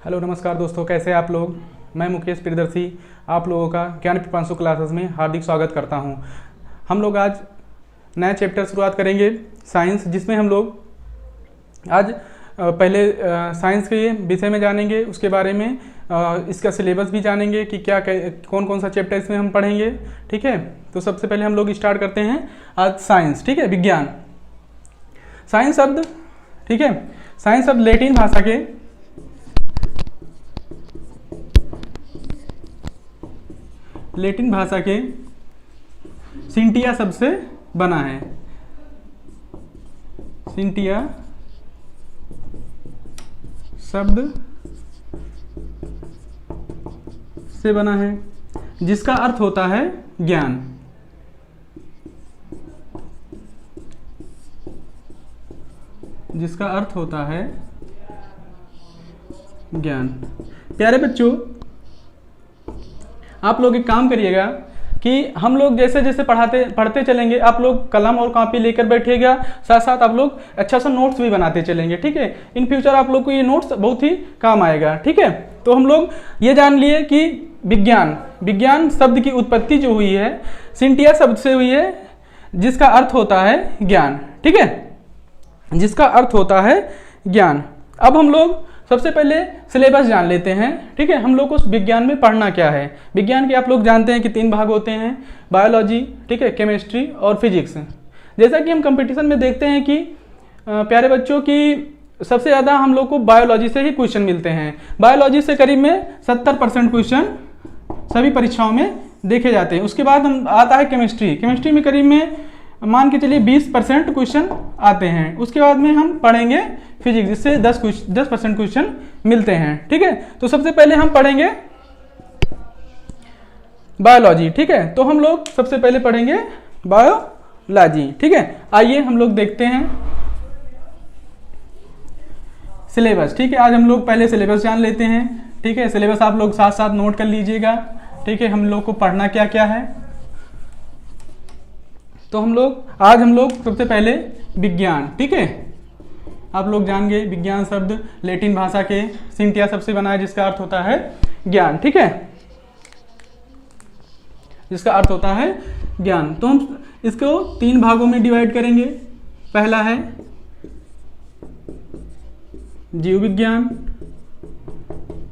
Hello नमस्कार दोस्तों, कैसे हैं आप लोग। मैं मुकेश प्रियदर्शी आप लोगों का ज्ञान पिपांशु क्लासेस में हार्दिक स्वागत करता हूं। हम लोग आज नया चैप्टर शुरुआत करेंगे साइंस, जिसमें हम लोग आज पहले साइंस के विषय में जानेंगे, उसके बारे में इसका सिलेबस भी जानेंगे कि क्या कौन कौन सा चैप्टर इसमें हम पढ़ेंगे। ठीक है, तो सबसे पहले हम लोग स्टार्ट करते हैं आज साइंस। ठीक है, विज्ञान। साइंस शब्द, ठीक है, साइंस शब्द लैटिन भाषा के सिंटिया शब्द से बना है। सिंटिया शब्द से बना है, जिसका अर्थ होता है ज्ञान। जिसका अर्थ होता है ज्ञान। प्यारे बच्चों, आप लोग एक काम करिएगा कि हम लोग जैसे जैसे पढ़ते चलेंगे, आप लोग कलम और कॉपी लेकर बैठिएगा, साथ साथ आप लोग अच्छा सा नोट्स भी बनाते चलेंगे। ठीक है, इन फ्यूचर आप लोग को ये नोट्स बहुत ही काम आएगा। ठीक है, तो हम लोग ये जान लिए कि विज्ञान शब्द की उत्पत्ति जो हुई है सिंटिया शब्द से हुई है, जिसका अर्थ होता है ज्ञान। ठीक है, जिसका अर्थ होता है ज्ञान। अब हम लोग सबसे पहले सिलेबस जान लेते हैं। ठीक है, हम लोग को विज्ञान में पढ़ना क्या है। विज्ञान के आप लोग जानते हैं कि 3 भाग होते हैं, बायोलॉजी, ठीक है, केमिस्ट्री और फिजिक्स। जैसा कि हम कंपटीशन में देखते हैं कि प्यारे बच्चों की सबसे ज़्यादा हम लोग को बायोलॉजी से ही क्वेश्चन मिलते हैं। बायोलॉजी से करीब में 70% क्वेश्चन सभी परीक्षाओं में देखे जाते हैं। उसके बाद हम आता है केमिस्ट्री में करीब में मान के चलिए 20% क्वेश्चन आते हैं। उसके बाद में हम पढ़ेंगे फिजिक्स, जिससे 10% क्वेश्चन मिलते हैं। ठीक है, तो सबसे पहले हम पढ़ेंगे बायोलॉजी। ठीक है, तो हम लोग सबसे पहले पढ़ेंगे बायोलॉजी। ठीक है, आइए हम लोग देखते हैं सिलेबस। ठीक है, आज हम लोग पहले सिलेबस जान लेते हैं। ठीक है, सिलेबस आप लोग साथ साथ नोट कर लीजिएगा। ठीक है, हम लोग को पढ़ना क्या क्या है। तो आज हम लोग सबसे पहले विज्ञान। ठीक है, आप लोग जान गए विज्ञान शब्द लैटिन भाषा के सिंटिया शब्द से बना है, जिसका अर्थ होता है ज्ञान। ठीक है, जिसका अर्थ होता है ज्ञान। तो हम इसको 3 भागों में डिवाइड करेंगे। पहला है जीव विज्ञान,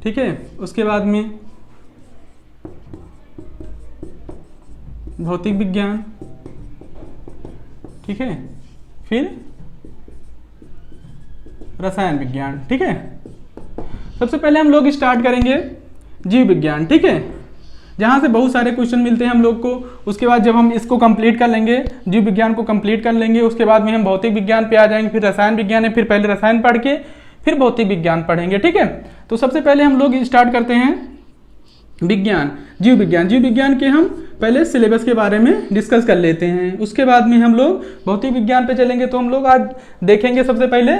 ठीक है, उसके बाद में भौतिक विज्ञान, ठीक है, फिर रसायन विज्ञान। ठीक है, सबसे पहले हम लोग स्टार्ट करेंगे जीव विज्ञान। ठीक है, जहां से बहुत सारे क्वेश्चन मिलते हैं हम लोग को। उसके बाद जब हम इसको कंप्लीट कर लेंगे, जीव विज्ञान को कंप्लीट कर लेंगे, उसके बाद में हम भौतिक विज्ञान पे आ जाएंगे, फिर रसायन विज्ञान है, फिर पहले रसायन पढ़ के फिर भौतिक विज्ञान पढ़ेंगे। ठीक है, तो सबसे पहले हम लोग स्टार्ट करते हैं विज्ञान, जीव विज्ञान के हम पहले सिलेबस के बारे में डिस्कस कर लेते हैं। उसके बाद में हम लोग भौतिक विज्ञान पे चलेंगे। तो हम लोग आज देखेंगे सबसे पहले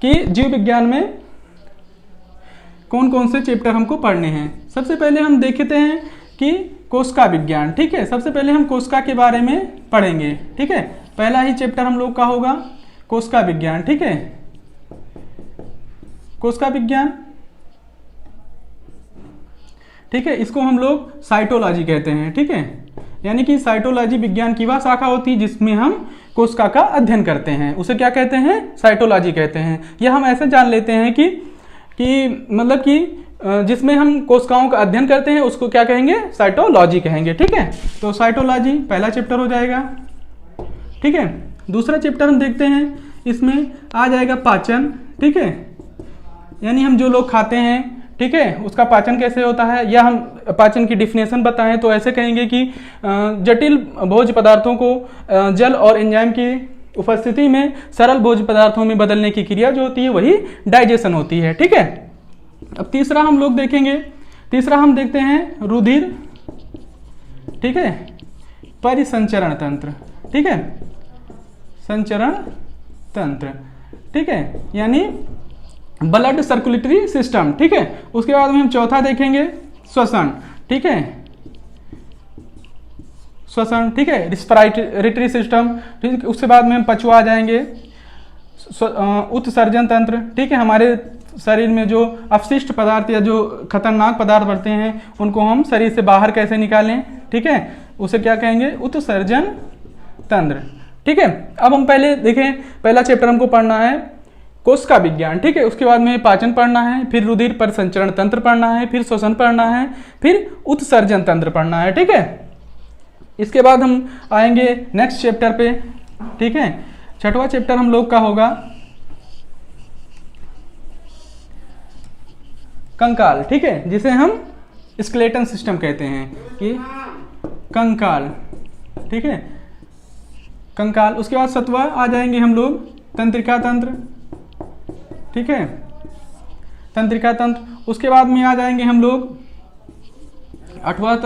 कि जीव विज्ञान में कौन कौन से चैप्टर हमको पढ़ने हैं। सबसे पहले हम देखते हैं कि कोशिका विज्ञान। ठीक है, सबसे पहले हम कोशिका के बारे में पढ़ेंगे। ठीक है, पहला ही चैप्टर हम लोग का होगा कोशिका विज्ञान। ठीक है, कोशिका विज्ञान, ठीक है, इसको हम लोग साइटोलॉजी कहते हैं। ठीक है, यानी कि साइटोलॉजी विज्ञान की वह शाखा होती है जिसमें हम कोशिका का अध्ययन करते हैं, उसे क्या कहते हैं, साइटोलॉजी कहते हैं। यह हम ऐसे जान लेते हैं कि मतलब कि जिसमें हम कोशिकाओं का अध्ययन करते हैं उसको क्या कहेंगे, साइटोलॉजी कहेंगे। ठीक है, तो साइटोलॉजी पहला चैप्टर हो जाएगा। ठीक है, दूसरा चैप्टर हम देखते हैं, इसमें आ जाएगा पाचन। ठीक है, यानी हम जो लोग खाते हैं, ठीक है, उसका पाचन कैसे होता है, या हम पाचन की डिफिनेशन बताएं तो ऐसे कहेंगे कि जटिल भोज्य पदार्थों को जल और एंजाइम की उपस्थिति में सरल भोज्य पदार्थों में बदलने की क्रिया जो होती है वही डाइजेशन होती है। ठीक है, अब तीसरा हम लोग देखेंगे, तीसरा हम देखते हैं रुधिर, ठीक है, परिसंचरण तंत्र। ठीक है, संचरण तंत्र, ठीक है, यानी ब्लड सर्कुलेटरी सिस्टम। ठीक है, उसके बाद में हम चौथा देखेंगे श्वसन। ठीक है, श्वसन, ठीक है, रिस्पिरेटरी सिस्टम। ठीक, उसके बाद में हम पचुआ आ जाएंगे, उत्सर्जन तंत्र, ठीक है, हमारे शरीर में जो अपशिष्ट पदार्थ या जो खतरनाक पदार्थ बढ़ते हैं उनको हम शरीर से बाहर कैसे निकालें, ठीक है, उसे क्या कहेंगे, उत्सर्जन तंत्र। ठीक है, अब हम पहले देखें, पहला चैप्टर हमको पढ़ना है कोशिका विज्ञान, ठीक है, उसके बाद में पाचन पढ़ना है, फिर रुधिर परिसंचरण तंत्र पढ़ना है, फिर श्वसन पढ़ना है, फिर उत्सर्जन तंत्र पढ़ना है। ठीक है, इसके बाद हम आएंगे नेक्स्ट चैप्टर पे। ठीक है, छठवां चैप्टर हम लोग का होगा कंकाल, ठीक है, जिसे हम स्केलेटन सिस्टम कहते हैं कि कंकाल। ठीक है, कंकाल। उसके बाद सतवां आ जाएंगे हम लोग तंत्रिका तंत्र, ठीक है, तंत्रिका तंत्र। उसके बाद में आ जाएंगे हम लोग अठवां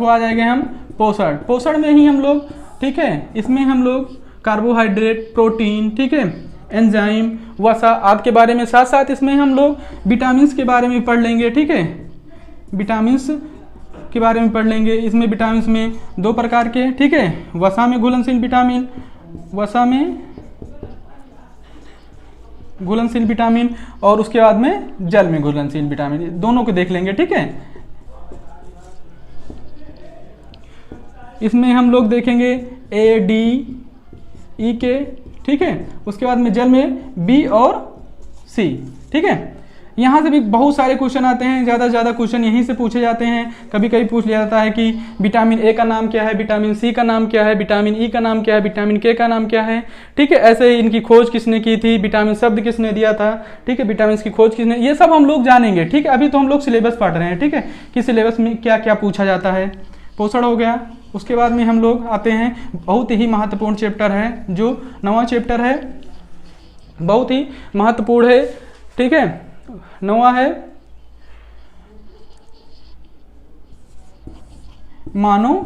आ जाएंगे हम पोषण। पोषण में ही हम लोग, ठीक है, इसमें हम लोग कार्बोहाइड्रेट, प्रोटीन, ठीक है, एंजाइम, वसा आदि के बारे में, साथ साथ इसमें हम लोग विटामिन्स के बारे में पढ़ लेंगे। ठीक है, विटामिन्स के बारे में पढ़ लेंगे। इसमें विटामिन्स में दो प्रकार के, ठीक है, वसा में घुलनशील विटामिन, वसा में घुलनशील विटामिन, और उसके बाद में जल में घुलनशील विटामिन, दोनों को देख लेंगे। ठीक है, इसमें हम लोग देखेंगे ए, डी, ई के, ठीक है, उसके बाद में जल में बी और सी। ठीक है, यहाँ से भी बहुत सारे क्वेश्चन आते हैं, ज़्यादा से ज़्यादा क्वेश्चन यहीं से पूछे जाते हैं। कभी कभी पूछ लिया जाता है कि विटामिन ए का नाम क्या है, विटामिन सी का नाम क्या है, विटामिन ई का नाम क्या है, विटामिन के का नाम क्या है। ठीक है, ऐसे ही इनकी खोज किसने की थी, विटामिन शब्द किसने दिया था, ठीक है, विटामिन की खोज किसने, ये सब हम लोग जानेंगे। ठीक है, अभी तो हम लोग सिलेबस पढ़ रहे हैं, ठीक है, कि सिलेबस में क्या क्या पूछा जाता है। पोषण हो गया। उसके बाद में हम लोग आते हैं, बहुत ही महत्वपूर्ण चैप्टर है, जो 9वां चैप्टर है, बहुत ही महत्वपूर्ण है। ठीक है, 9वां है मानव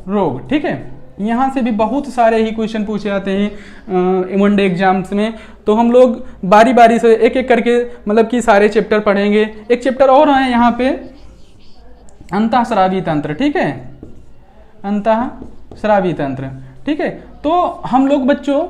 रोग। ठीक है, यहाँ से भी बहुत सारे ही क्वेश्चन पूछे जाते हैं वनडे एग्जाम्स में, तो हम लोग बारी बारी से एक एक करके मतलब कि सारे चैप्टर पढ़ेंगे। एक चैप्टर और है यहाँ पे, अंतःस्रावी तंत्र। ठीक है, अंतःस्रावी तंत्र। ठीक है, तो हम लोग बच्चों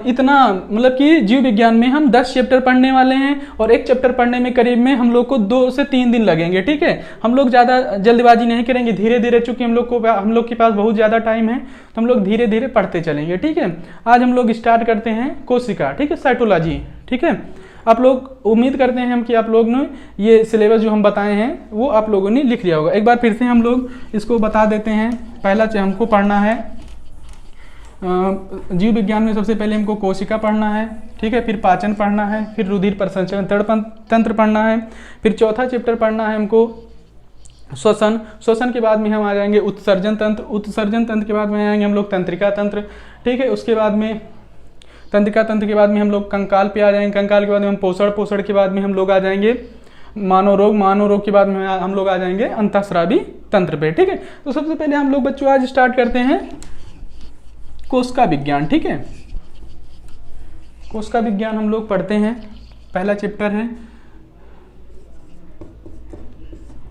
इतना मतलब कि जीव विज्ञान में हम 10 चैप्टर पढ़ने वाले हैं, और एक चैप्टर पढ़ने में करीब में हम लोग को 2 से 3 दिन लगेंगे। ठीक है, हम लोग ज़्यादा जल्दबाजी नहीं करेंगे, धीरे धीरे, चूंकि हम लोग के पास बहुत ज़्यादा टाइम है, तो हम लोग धीरे धीरे पढ़ते चलेंगे। ठीक है, आज हम लोग स्टार्ट करते हैं कोशिका, ठीक है, साइटोलॉजी। ठीक है, आप लोग उम्मीद करते हैं हम कि आप लोग ने ये सिलेबस जो हम बताए हैं वो आप लोगों ने लिख लिया होगा। एक बार फिर से हम लोग इसको बता देते हैं। पहला हमको पढ़ना है जीव विज्ञान में, सबसे पहले हमको कोशिका पढ़ना है, ठीक है, फिर पाचन पढ़ना है, फिर रुधिर परिसंचरण तंत्र पढ़ना है, फिर चौथा चैप्टर पढ़ना है हमको श्वसन। श्वसन के बाद में हम आ जाएंगे उत्सर्जन तंत्र। उत्सर्जन तंत्र के बाद में आएंगे हम लोग तंत्रिका तंत्र। ठीक है, उसके बाद में तंत्रिका तंत्र के बाद में हम लोग कंकाल पे आ जाएंगे। कंकाल के बाद में हम पोषण। पोषण के बाद में हम लोग आ जाएंगे मानव रोग। मानव रोग के बाद में हम लोग आ जाएंगे अंतःस्रावी तंत्र पे। ठीक है, तो सबसे पहले हम लोग बच्चों आज स्टार्ट करते हैं कोशिका विज्ञान। ठीक है, कोशिका विज्ञान हम लोग पढ़ते हैं, पहला चैप्टर है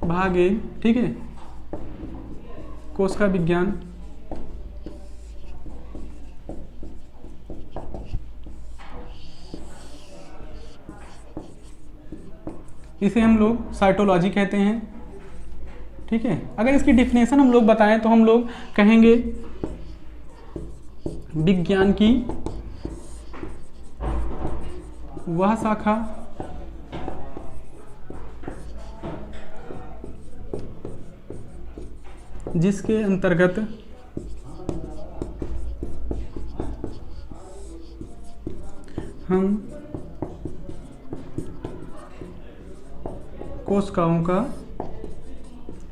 भाग 1। ठीक है, कोशिका विज्ञान। इसे हम लोग साइटोलॉजी कहते हैं। ठीक है, अगर इसकी डिफिनेशन हम लोग बताएं तो हम लोग कहेंगे विज्ञान की वह शाखा जिसके अंतर्गत हम कोशिकाओं का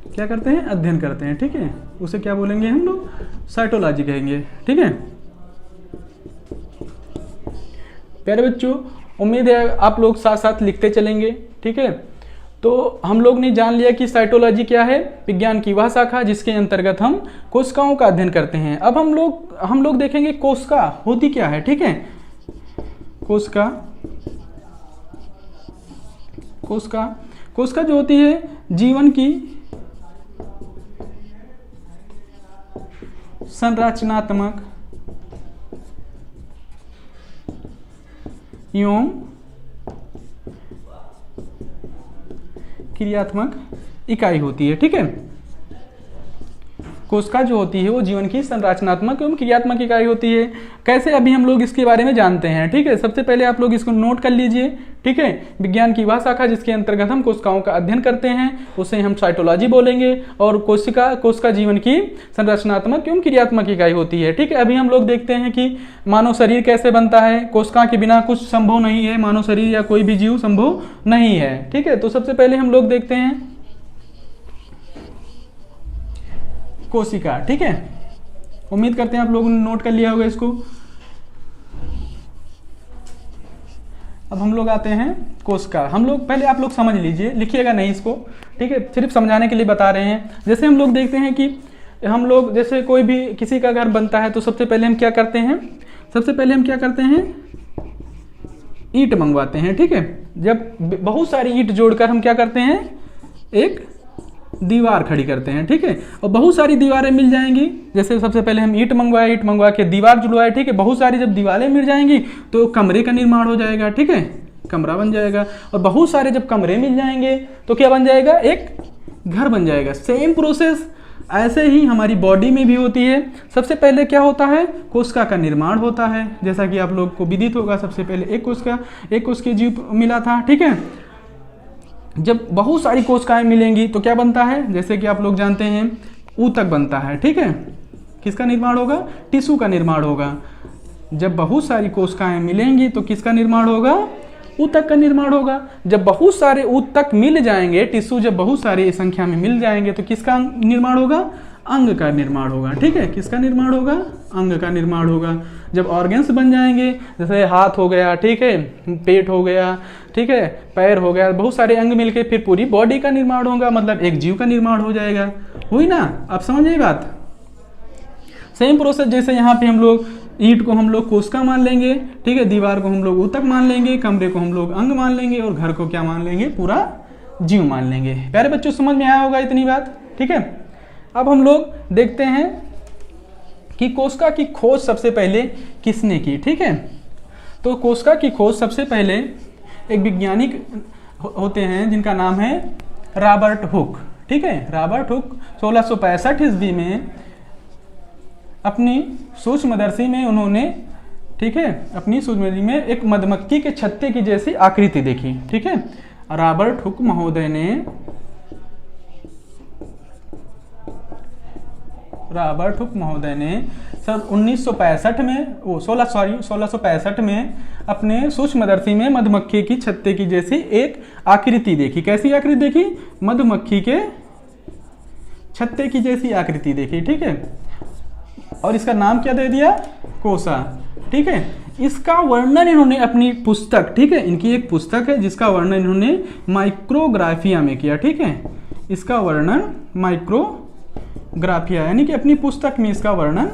क्या करते हैं, अध्ययन करते हैं। ठीक है, उसे क्या बोलेंगे हम लोग, साइटोलॉजी कहेंगे। ठीक है प्यारे बच्चों, उम्मीद है आप लोग साथ साथ लिखते चलेंगे। ठीक है, तो हम लोग ने जान लिया कि साइटोलॉजी क्या है, विज्ञान की वह शाखा जिसके अंतर्गत हम कोशिकाओं का अध्ययन करते हैं। अब हम लोग देखेंगे कोशिका होती क्या है। ठीक है, कोशिका जो होती है जीवन की संरचनात्मक एवं क्रियात्मक इकाई होती है। ठीक है, कोशिका जो होती है वो जीवन की संरचनात्मक एवं क्रियात्मक इकाई होती है। कैसे, अभी हम लोग इसके बारे में जानते हैं। ठीक है, सबसे पहले आप लोग इसको नोट कर लीजिए। ठीक है, विज्ञान की वह शाखा जिसके अंतर्गत हम कोशिकाओं का अध्ययन करते हैं उसे हम साइटोलॉजी बोलेंगे, और कोशिका जीवन की संरचनात्मक एवं क्रियात्मक इकाई होती है। ठीक है, अभी हम लोग देखते हैं कि मानव शरीर कैसे बनता है। कोशिका के बिना कुछ संभव नहीं है, मानव शरीर या कोई भी जीव संभव नहीं है। ठीक है, तो सबसे पहले हम लोग देखते हैं कोशिका। ठीक है, उम्मीद करते हैं आप लोगों ने नोट कर लिया होगा इसको। अब हम लोग आते हैं कोशिका। हम लोग पहले, आप लोग समझ लीजिए, लिखिएगा नहीं इसको। ठीक है, सिर्फ समझाने के लिए बता रहे हैं। जैसे हम लोग देखते हैं कि हम लोग जैसे कोई भी किसी का घर बनता है तो सबसे पहले हम क्या करते हैं, ईंट मंगवाते हैं। ठीक है, जब बहुत सारी ईंट जोड़कर हम क्या करते हैं, एक दीवार खड़ी करते हैं। ठीक है, और बहुत सारी दीवारें मिल जाएंगी। जैसे सबसे पहले हम ईंट मंगवा के दीवार जुड़वाए। ठीक है, बहुत सारी जब दीवारें मिल जाएंगी तो कमरे का निर्माण हो जाएगा। ठीक है, कमरा बन जाएगा, और बहुत सारे जब कमरे मिल जाएंगे तो क्या बन जाएगा, एक घर बन जाएगा। सेम प्रोसेस ऐसे ही हमारी बॉडी में भी होती है। सबसे पहले क्या होता है, कोशिका का निर्माण होता है। जैसा कि आप लोग को विदित होगा, सबसे पहले एक कोशिकीय जीव मिला था। ठीक है, जब बहुत सारी कोशिकाएं मिलेंगी तो क्या बनता है, जैसे कि आप लोग जानते हैं ऊतक बनता है। ठीक है, किसका निर्माण होगा, टिश्यू का निर्माण होगा। जब बहुत सारी कोशिकाएं मिलेंगी तो किसका निर्माण होगा, ऊतक का निर्माण होगा। जब बहुत सारे ऊतक मिल जाएंगे, टिश्यू जब बहुत सारी संख्या में मिल जाएंगे तो किसका निर्माण होगा, अंग का निर्माण होगा। ठीक है, किसका निर्माण होगा, अंग का निर्माण होगा। जब ऑर्गन्स बन जाएंगे, जैसे हाथ हो गया, ठीक है, पेट हो गया, ठीक है, पैर हो गया, बहुत सारे अंग मिलके फिर पूरी बॉडी का निर्माण होगा, मतलब एक जीव का निर्माण हो जाएगा। हुई ना, आप समझिए बात। सेम प्रोसेस जैसे यहाँ पे हम लोग ईंट को हम लोग कोशिका मान लेंगे। ठीक है, दीवार को हम लोग ऊतक मान लेंगे, कमरे को हम लोग अंग मान लेंगे, और घर को क्या मान लेंगे, पूरा जीव मान लेंगे। प्यारे बच्चों, समझ में आया होगा इतनी बात। ठीक है, अब हम लोग देखते हैं कि कोशिका की खोज सबसे पहले किसने की। ठीक है, तो कोशिका की खोज सबसे पहले एक वैज्ञानिक होते हैं जिनका नाम है रॉबर्ट हुक। ठीक है, रॉबर्ट हुक 1665 ईस्वी में अपनी सूक्ष्मदर्शी में उन्होंने, ठीक है, अपनी सूक्ष्मदर्शी में एक मधुमक्खी के छत्ते की जैसी आकृति देखी। ठीक है, रॉबर्ट हुक महोदय ने सन 1665 में अपने सूक्ष्मदर्शी में मधुमक्खी की छत्ते की जैसी एक आकृति देखी। कैसी आकृति देखी, मधुमक्खी के छत्ते की जैसी आकृति देखी। ठीक है, और इसका नाम क्या दे दिया, कोसा। ठीक है, इसका वर्णन इन्होंने अपनी पुस्तक, ठीक है, इनकी एक पुस्तक है जिसका वर्णन इन्होंने माइक्रोग्राफिया में किया। ठीक है, इसका वर्णन माइक्रोग्राफिया यानी कि अपनी पुस्तक में इसका वर्णन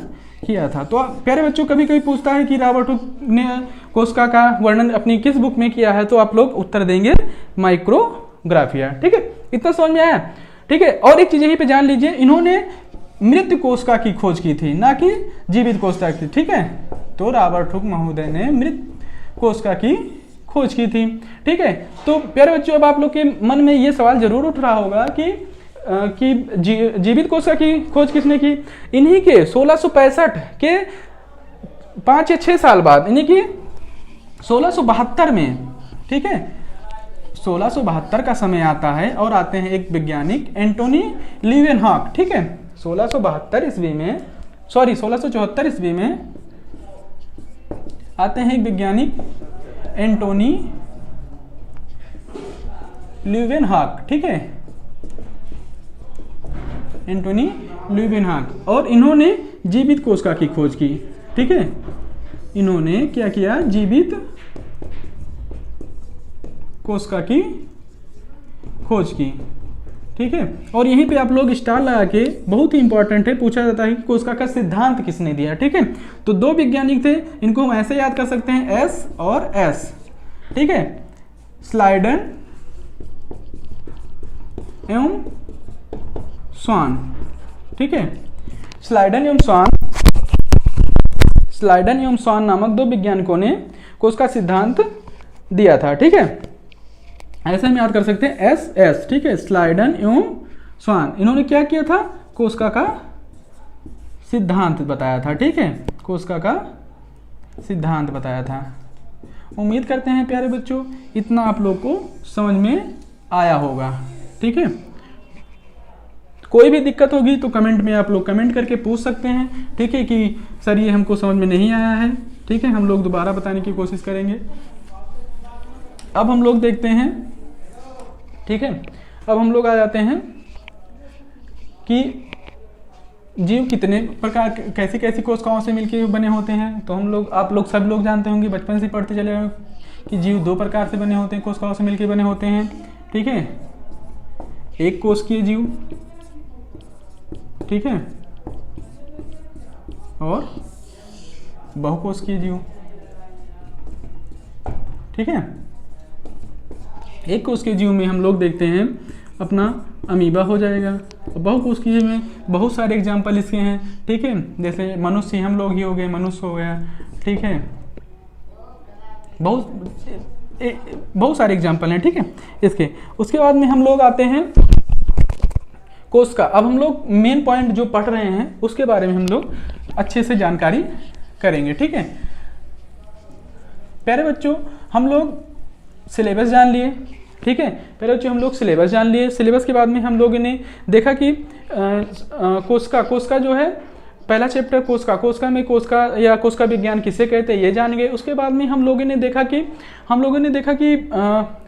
किया था। तो प्यारे बच्चों, कभी कभी पूछता है कि रॉबर्ट हुक ने कोशिका का वर्णन अपनी किस बुक में किया है, तो आप लोग उत्तर देंगे माइक्रोग्राफिया। ठीक है, इतना समझ में आया। ठीक है, और एक चीज यहीं पे जान लीजिए, इन्होंने मृत कोशिका की खोज की थी, ना कि जीवित कोशिका की। ठीक है, तो रॉबर्ट हुक महोदय ने मृत कोशिका की खोज की थी। ठीक है, तो प्यारे बच्चों, अब आप लोग के मन में ये सवाल जरूर उठ रहा होगा कि जीवित कोशिका की खोज किसने की। इन्हीं के 1665 के 5 या 6 साल बाद, यानी कि 1672 में, ठीक है, 1672 का समय आता है और आते हैं एक वैज्ञानिक एंटोनी लीवेनहॉक। ठीक है, 1674 ईस्वी में आते हैं एक वैज्ञानिक एंटोनी लीवेनहॉक। ठीक है, एंटोनी लीवेनहॉक, और इन्होंने जीवित कोशिका की खोज की। ठीक है, इन्होंने क्या किया, जीवित कोशिका की खोज की। ठीक है, और यहीं पे आप लोग स्टार लगा के, बहुत ही इंपॉर्टेंट है, पूछा जाता है कि कोशिका का सिद्धांत किसने दिया। ठीक है, तो 2 वैज्ञानिक थे, इनको हम ऐसे याद कर सकते हैं, एस और एस। ठीक है, स्लाइडन एवं स्वान। ठीक है, स्लाइडन एवं स्वान नामक 2 वैज्ञानिकों ने कोशिका सिद्धांत दिया था, ठीक है। ऐसे हम याद कर सकते हैं एस एस, ठीक है, स्लाइडन एवं स्वान, इन्होंने क्या किया था, कोस्का का सिद्धांत बताया था, ठीक है, कोस्का का सिद्धांत बताया था। उम्मीद करते हैं प्यारे बच्चों इतना आप लोग को समझ में आया होगा, ठीक है। कोई भी दिक्कत होगी तो कमेंट में आप लोग कमेंट करके पूछ सकते हैं, ठीक है, कि सर ये हमको समझ में नहीं आया है, ठीक है, हम लोग दोबारा बताने की कोशिश करेंगे। अब हम लोग देखते हैं, ठीक है, अब हम लोग आ जाते हैं कि जीव कितने प्रकार, कैसी कैसी कोशिकाओं से मिलकर बने होते हैं। तो हम लोग, आप लोग सब लोग जानते होंगे, बचपन से पढ़ते चले गए कि जीव दो प्रकार से बने होते हैं, कोशिकाओं से मिलकर बने होते हैं, ठीक है, एक कोशिकीय जीव, ठीक है, और बहुकोशिकीय जीव, ठीक है। एक कोशिकीय जीव में हम लोग देखते हैं अपना अमीबा हो जाएगा, बहुकोशिकीय में बहुत सारे एग्जाम्पल इसके हैं, ठीक है, जैसे मनुष्य हम लोग ही हो गए, मनुष्य हो गया, ठीक है, बहुत सारे एग्जाम्पल हैं, ठीक है इसके। उसके बाद में हम लोग आते हैं कोशिका। अब हम लोग मेन पॉइंट जो पढ़ रहे हैं उसके बारे में हम लोग अच्छे से जानकारी करेंगे, ठीक है। प्यारे बच्चों हम लोग सिलेबस जान लिए, ठीक है, प्यारे बच्चों हम लोग सिलेबस जान लिए। सिलेबस के बाद में हम लोगों ने देखा कि कोशिका जो है, पहला चैप्टर कोशिका में कोशिका या कोशिका विज्ञान किसे कहते हैं ये जान गए। उसके बाद में हम लोगों ने देखा कि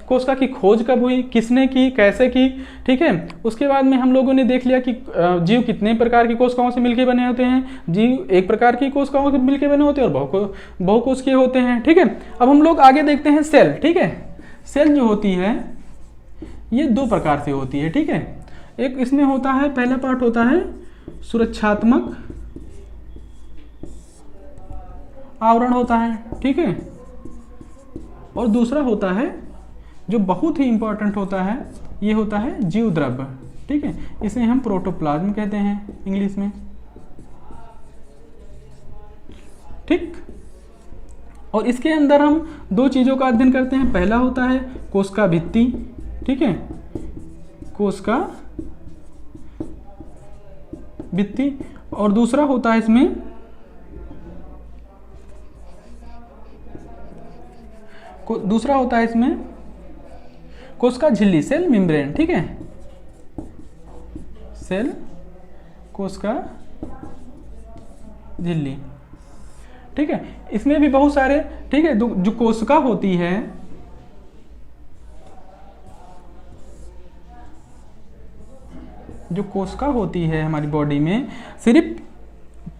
कोशिका की खोज कब हुई, किसने की, कैसे की, ठीक है। उसके बाद में हम लोगों ने देख लिया कि जीव कितने प्रकार की कोशिकाओं से मिलकर बने होते हैं। जीव एक प्रकार की कोशिकाओं से मिलकर बने होते हैं और बहुकोशिकीय होते हैं, ठीक है। अब हम लोग आगे देखते हैं सेल, ठीक है। सेल जो होती है ये दो प्रकार से होती है, ठीक है। एक इसमें होता है, पहला पार्ट होता है सुरक्षात्मक आवरण होता है, ठीक है, और दूसरा होता है जो बहुत ही इंपॉर्टेंट होता है, ये होता है जीव द्रव्य, ठीक है, इसे हम प्रोटोप्लाज्म कहते हैं इंग्लिश में, ठीक। और इसके अंदर हम दो चीज़ों का अध्ययन करते हैं। पहला होता है कोशिका भित्ति, ठीक है, कोशिका भित्ति, और दूसरा होता है इसमें कोशिका झिल्ली, सेल मेम्ब्रेन, ठीक है, सेल कोशिका झिल्ली, ठीक है। इसमें भी बहुत सारे, ठीक है, जो कोशिका होती है, जो कोशिका होती है हमारी बॉडी में, सिर्फ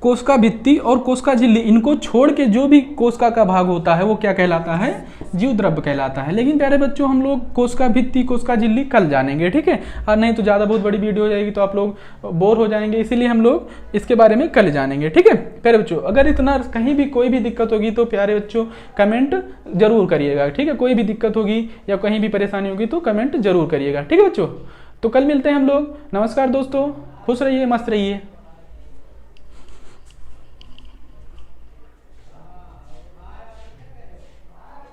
कोशिका भित्ति और कोशिका झिल्ली, इनको छोड़ के जो भी कोशिका का भाग होता है वो क्या कहलाता है, जीव द्रव्य कहलाता है। लेकिन प्यारे बच्चों हम लोग कोशिका भित्ति, कोशिका झिल्ली कल जानेंगे, ठीक है, और नहीं तो ज़्यादा बहुत बड़ी वीडियो हो जाएगी तो आप लोग बोर हो जाएंगे, इसीलिए हम लोग इसके बारे में कल जानेंगे, ठीक है। प्यारे बच्चों अगर इतना कहीं भी कोई भी दिक्कत होगी तो प्यारे बच्चों कमेंट जरूर करिएगा, ठीक है, कोई भी दिक्कत होगी या कहीं भी परेशानी होगी तो कमेंट जरूर करिएगा, ठीक है बच्चों। तो कल मिलते हैं हम लोग। नमस्कार दोस्तों, खुश रहिए, मस्त रहिए।